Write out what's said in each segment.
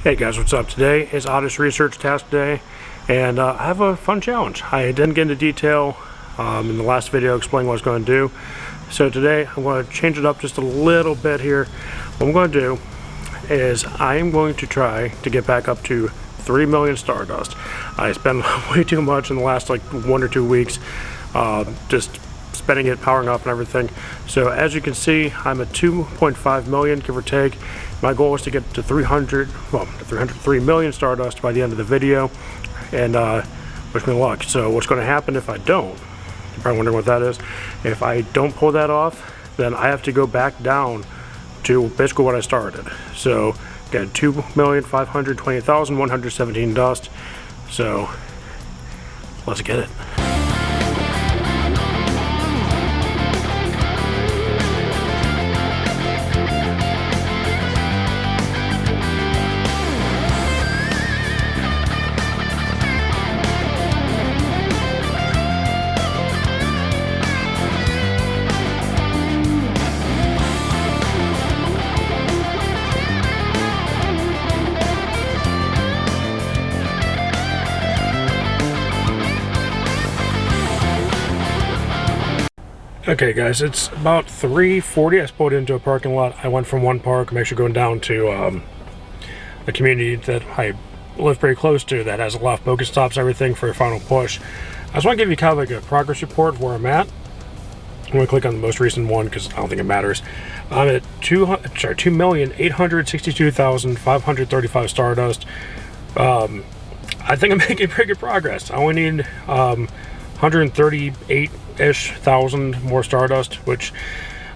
Hey guys, what's up? Today is Oddish Research Task Day, and I have a fun challenge. I didn't get into detail in the last video explaining what I was going to do. So today I'm going to change it up just a little bit here. What I'm going to do is I am going to try to get back up to 3 million Stardust. I spent way too much in the last like 1 or 2 weeks just spending it, powering up and everything. So as you can see, I'm at 2.5 million, give or take. My goal is to get to 303 million Stardust by the end of the video, and wish me luck. So what's going to happen if I don't? You're probably wondering what that is. If I don't pull that off, then I have to go back down to basically what I started. So again, 2,520,117 dust. So let's get it. Okay guys, it's about 3:40. I pulled into a parking lot. I went from one park. I'm actually going down to a community that I live pretty close to that has a lot of Pokestops, everything for a final push. I just want to give you kind of like a progress report of where I'm at. I'm going to click on the most recent one because I don't think it matters. I'm at 2,862,535 Stardust. I think I'm making pretty good progress. I only need 138-ish thousand more Stardust, which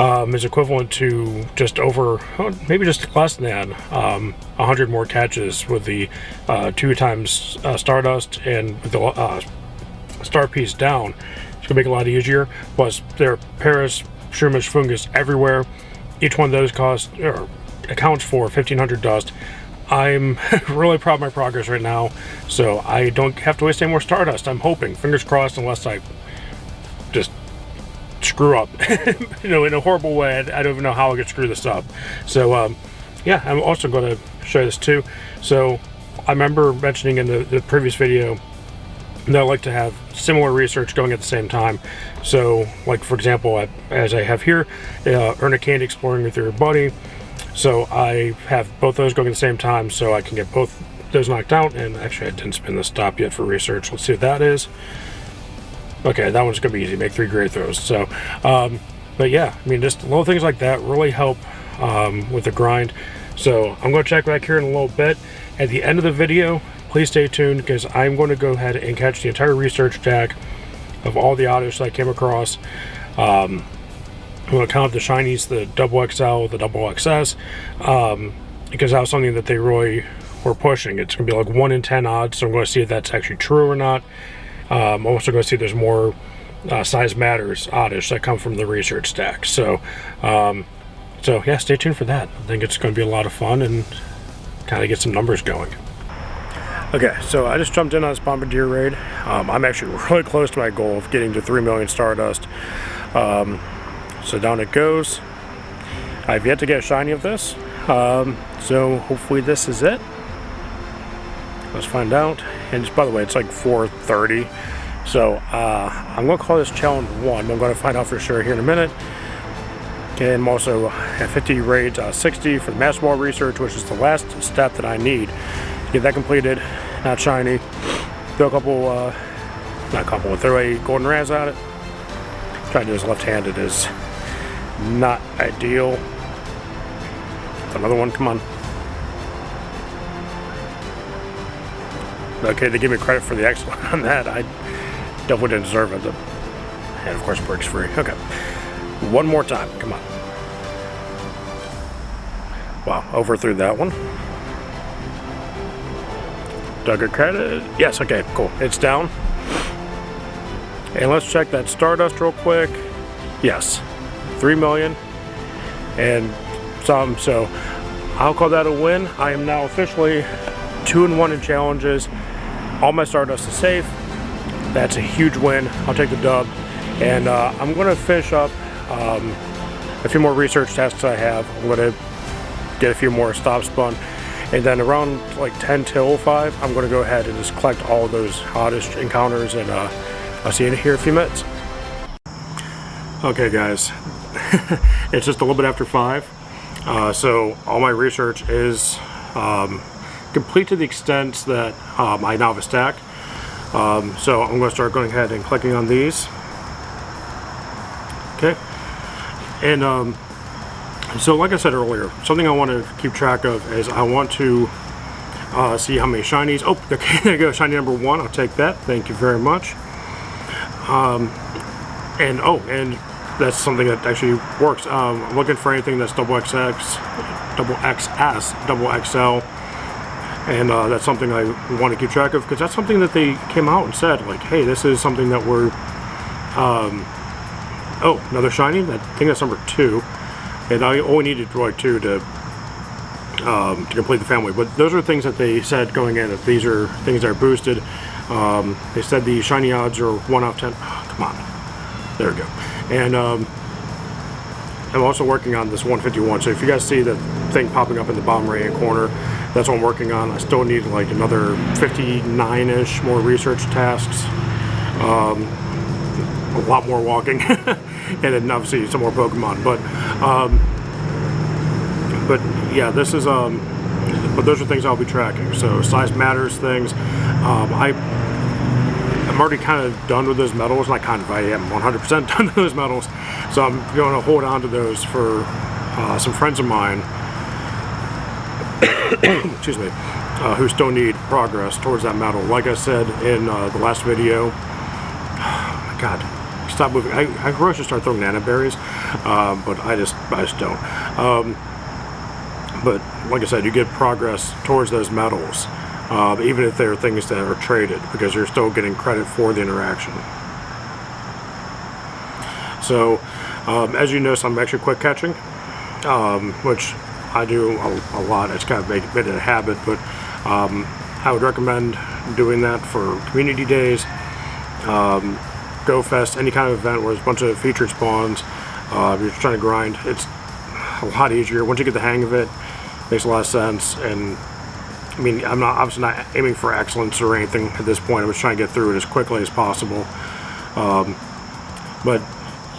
is equivalent to just over, maybe just less than 100 more catches with the 2 times Stardust, and with the star piece down. It's gonna make it a lot easier. Plus, there are Paris, Shroomish, Fungus everywhere. Each one of those accounts for 1,500 dust. I'm really proud of my progress right now, so I don't have to waste any more Stardust. I'm hoping, fingers crossed, unless I just screw up, you know, in a horrible way. I don't even know how I could screw this up. So yeah, I'm also going to show you this too. So I remember mentioning in the previous video that I like to have similar research going at the same time. So like, for example, as I have here, earn a candy exploring with your buddy. So I have both those going at the same time, so I can get both those knocked out. And actually, I didn't spin the stop yet for research. Let's see what that is. Okay, that one's gonna be easy. Make 3 great throws. So, but yeah, I mean, just little things like that really help with the grind. So I'm gonna check back here in a little bit. At the end of the video, please stay tuned because I'm going to go ahead and catch the entire research deck of all the Oddish that I came across. I'm going to count the shinies, the double XL, the double XS, because that was something that they really were pushing. It's going to be like 1 in 10 odds, so I'm going to see if that's actually true or not. I'm also going to see if there's more size matters Oddish that come from the research stack. So, so yeah, stay tuned for that. I think it's going to be a lot of fun and kind of get some numbers going. Okay, so I just jumped in on this Bombardier raid. I'm actually really close to my goal of getting to 3 million Stardust. So down it goes. I've yet to get a shiny of this, so hopefully this is it. Let's find out. And just, by the way, it's like 4:30, so I'm going to call this challenge 1. I'm going to find out for sure here in a minute. And I'm also at 50 raids, 60 for the Masterball research, which is the last step that I need to get that completed. Not shiny. Throw a couple, throw a golden raz at it. Trying to do this left-handed is not ideal. Another one, come on. Okay, they give me credit for the excellent on that. I definitely didn't deserve it. And of course, breaks free. Okay, one more time, come on. Wow, overthrew that one. Dug a credit. Yes, okay, cool. It's down. And let's check that Stardust real quick. Yes, 3 million and some, so I'll call that a win. I am now officially 2-1 in challenges. All my Stardust is safe. That's a huge win. I'll take the dub. And I'm going to finish up a few more research tasks I have. I'm going to get a few more stop spun. And then around like 10 till 5, I'm going to go ahead and just collect all of those Oddish encounters, and I'll see you in here in a few minutes. Okay guys, it's just a little bit after 5, so all my research is complete to the extent that I now have a stack. So I'm going to start going ahead and clicking on these. Okay, and so like I said earlier, something I want to keep track of is I want to see how many shinies. Oh, okay, there you go, shiny number 1. I'll take that. Thank you very much. And that's something that actually works. I'm looking for anything that's XXX, XS, XXL, and that's something I want to keep track of, because that's something that they came out and said, like, hey, this is something that we're, oh, another shiny. I think that's number 2, and I only needed Droid 2 to complete the family. But those are things that they said going in, that these are things that are boosted. They said the shiny odds are 1 out of 10. Oh, come on, there we go. And I'm also working on this 151. So if you guys see the thing popping up in the bottom right hand corner, that's what I'm working on. I still need like another 59-ish more research tasks, a lot more walking, and then obviously some more Pokemon. But yeah, this is but those are things I'll be tracking. So size matters things. I'm already kind of done with those medals. Not kind of, I am 100% done with those medals. So I'm going to hold on to those for some friends of mine, excuse me, who still need progress towards that medal. Like I said in the last video, oh my God, stop moving. I really should start throwing nana berries, but I just don't. But like I said, you get progress towards those medals, even if they're things that are traded, because you're still getting credit for the interaction. So, as you notice, I'm actually quick catching, which I do a lot. It's kind of made it a habit, but I would recommend doing that for community days, Go Fest, any kind of event where there's a bunch of featured spawns. You're trying to grind. It's a lot easier once you get the hang of it. Makes a lot of sense. And I mean, I'm obviously not aiming for excellence or anything at this point. I'm just trying to get through it as quickly as possible. But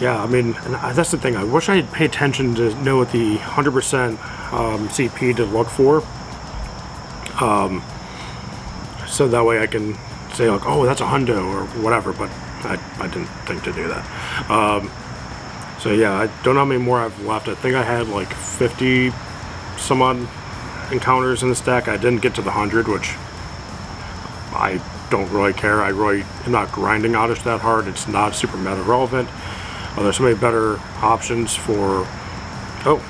yeah, I mean, and that's the thing. I wish I had paid attention to know what the 100% CP to look for. So that way I can say like, oh, that's a hundo or whatever. But I didn't think to do that. So yeah, I don't know how many more I've left. I think I had like 50 some odd encounters in the stack. I didn't get to the 100, which I don't really care. I really am not grinding Oddish that hard. It's not super meta relevant. There's so many better options for... Oh,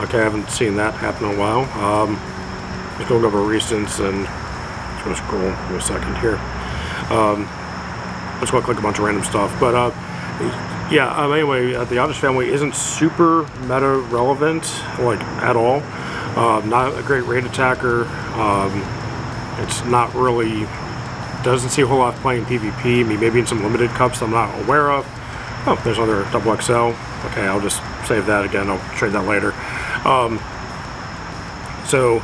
okay, I haven't seen that happen in a while. Just going over recents and just going to scroll in a second here. I'm just going to click a bunch of random stuff, but yeah, anyway, the Oddish family isn't super meta relevant, like, at all. Not a great raid attacker. It's not really, doesn't see a whole lot of playing PvP. I mean, maybe in some limited cups I'm not aware of. Oh, there's another XXL. Okay, I'll just save that again. I'll trade that later. So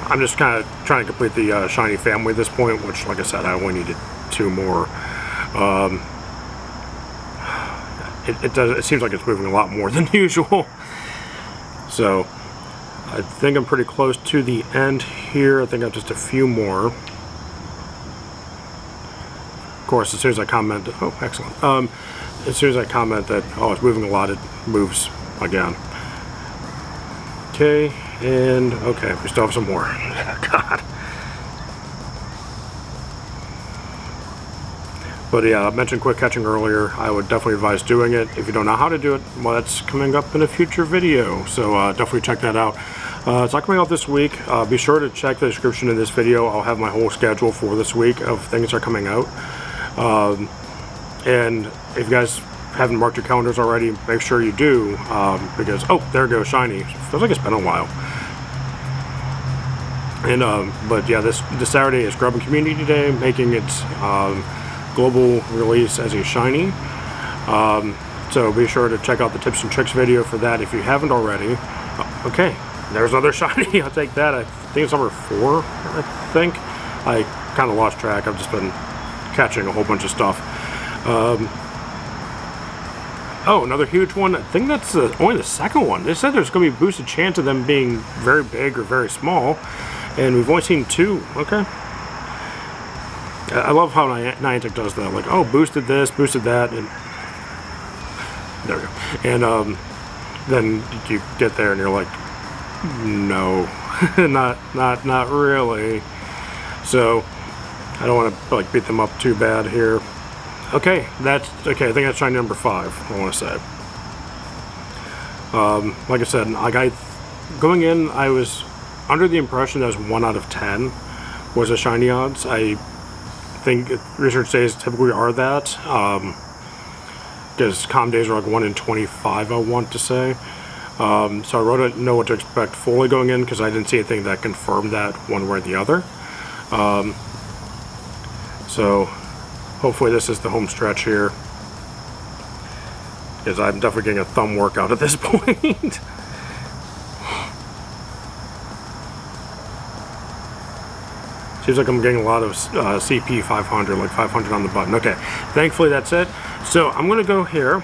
I'm just kind of trying to complete the shiny family at this point, which, like I said, I only needed 2 more. It seems like it's moving a lot more than usual. So I think I'm pretty close to the end here. I think I have just a few more. Of course, as soon as I comment, oh, excellent. As soon as I comment that, oh, it's moving a lot, it moves again. Okay, and okay, we still have some more. God. But yeah, I mentioned quick catching earlier. I would definitely advise doing it. If you don't know how to do it, well, that's coming up in a future video. So definitely check that out. It's not coming out this week. Be sure to check the description in this video. I'll have my whole schedule for this week of things that are coming out. And if you guys haven't marked your calendars already, make sure you do, because, oh, there goes shiny. Feels like it's been a while. And but yeah, this Saturday is Grubbin Community Day, making its global release as a shiny. So be sure to check out the tips and tricks video for that if you haven't already. Okay, there's another shiny. I'll take that. I think it's number 4, I think. I kind of lost track. I've just been catching a whole bunch of stuff. Oh, another huge one. I think that's only the second one. They said there's going to be a boosted chance of them being very big or very small, and we've only seen 2. Okay. I love how Niantic does that. Like, oh, boosted this, boosted that, and there we go. And then you get there and you're like, no, not really. So I don't want to like beat them up too bad here. Okay, that's okay. I think that's shiny number 5. I want to say. Like I said, going in, I was under the impression that was 1 out of 10 was a shiny odds. I think research days typically are that, because common days are like 1 in 25. I want to say. So I really didn't know what to expect fully going in because I didn't see anything that confirmed that one way or the other. So hopefully this is the home stretch here, because I'm definitely getting a thumb workout at this point. Seems like I'm getting a lot of CP 500, like 500 on the button. Okay, thankfully that's it. So I'm going to go here,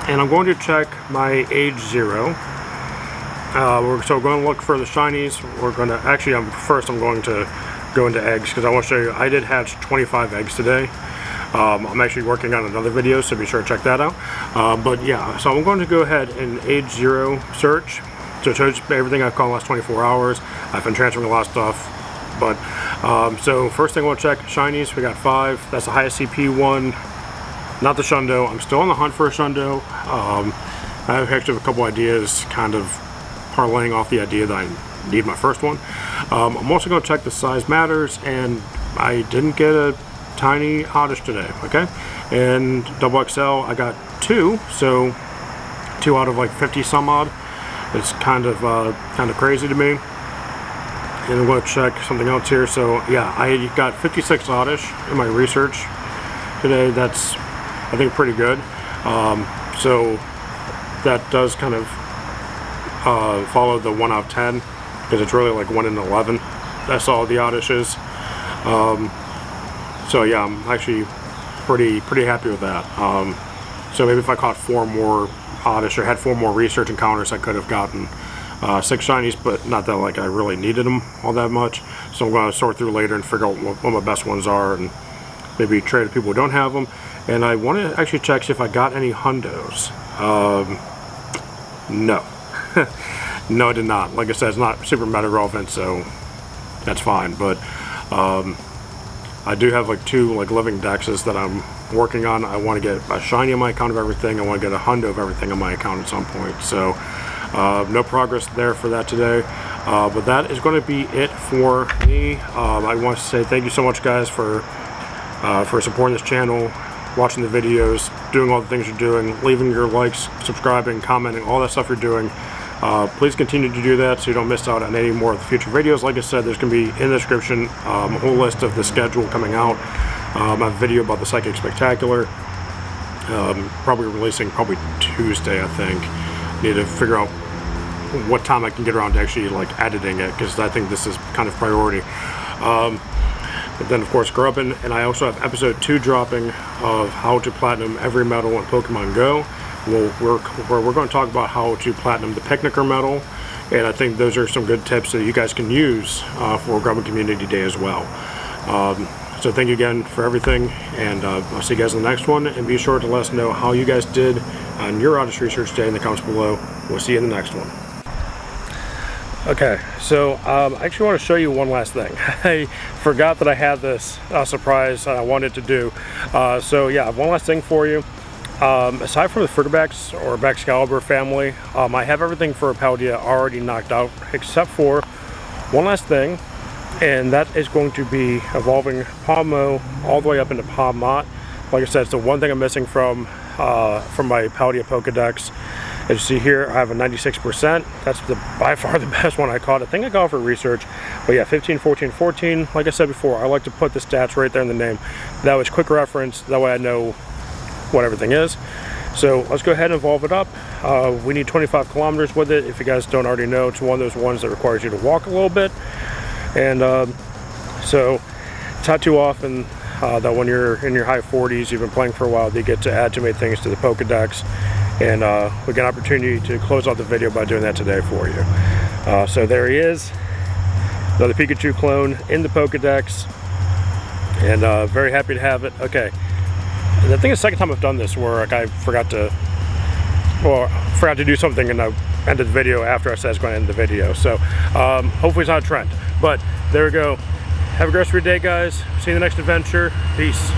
and I'm going to check my age 0. So we're going to look for the shinies. We're going to, actually, first I'm going to go into eggs, because I want to show you, I did hatch 25 eggs today. I'm actually working on another video, so be sure to check that out. But yeah, so I'm going to go ahead and age 0 search. So it shows everything I've caught in the last 24 hours. I've been transferring a lot of stuff. But, so first thing I want to check, shinies, we got 5. That's the highest CP one. Not the Shundo. I'm still on the hunt for a Shundo. I have actually a couple ideas, kind of parlaying off the idea that I need my first one. I'm also going to check the size matters, and I didn't get a tiny Oddish today, okay? And double XL, I got 2, so 2 out of like 50 some odd. It's kind of crazy to me. And I'm going to check something else here. So yeah, I got 56 Oddish in my research today. That's, I think, pretty good. So that does kind of follow the 1 out of 10, because it's really like 1 in 11. That's all the Oddish is. So yeah, I'm actually pretty happy with that. So maybe if I caught 4 more Oddish or had 4 more research encounters, I could have gotten 6 shinies, but not that like I really needed them all that much. So I'm going to sort through later and figure out what my best ones are, and maybe trade with people who don't have them. And I want to actually check see if I got any hundos. No. No, I did not. Like I said, it's not super meta relevant, so that's fine. But I do have like 2 like living dexes that I'm working on. I want to get a shiny on my account of everything. I want to get a hundo of everything on my account at some point. So no progress there for that today. But that is going to be it for me. I want to say thank you so much, guys, for supporting this channel, watching the videos, doing all the things you're doing, leaving your likes, subscribing, commenting, all that stuff you're doing. Please continue to do that so you don't miss out on any more of the future videos. Like I said, there's going to be in the description a whole list of the schedule coming out. I have a video about the Psychic Spectacular. Probably releasing Tuesday, I think. Need to figure out what time I can get around to actually like editing it, because I think this is kind of priority. But then of course Grubbin, and I also have episode 2 dropping of how to platinum every medal in Pokemon Go. We're going to talk about how to platinum the Picnicker medal, and I think those are some good tips that you guys can use for Grubbin Community Day as well. So thank you again for everything, and I'll see you guys in the next one, and be sure to let us know how you guys did on your Oddish Research Day in the comments below. We'll see you in the next one. Okay, so I actually want to show you one last thing. I forgot that I had this surprise I wanted to do. So yeah, one last thing for you. Aside from the Frigobacks or Baxcalibur family, I have everything for Paldea already knocked out, except for one last thing, and that is going to be evolving Palmo all the way up into Palmot. Like I said, it's the one thing I'm missing from my Paldea Pokedex. As you see here, I have a 96%. That's by far the best one I caught. I think I got it for research. But yeah, 15, 14, 14. Like I said before, I like to put the stats right there in the name. That was quick reference. That way I know what everything is. So let's go ahead and evolve it up. We need 25 kilometers with it. If you guys don't already know, it's one of those ones that requires you to walk a little bit. And so it's not too often that when you're in your high 40s, you've been playing for a while, they get to add too many things to the Pokedex. And we get an opportunity to close out the video by doing that today for you. So there he is, another Pikachu clone in the Pokedex. And very happy to have it. Okay, and I think it's the second time I've done this where like I forgot to do something and I ended the video after I said I was going to end the video. So hopefully it's not a trend. But there we go. Have a great rest of your day, guys. See you in the next adventure. Peace.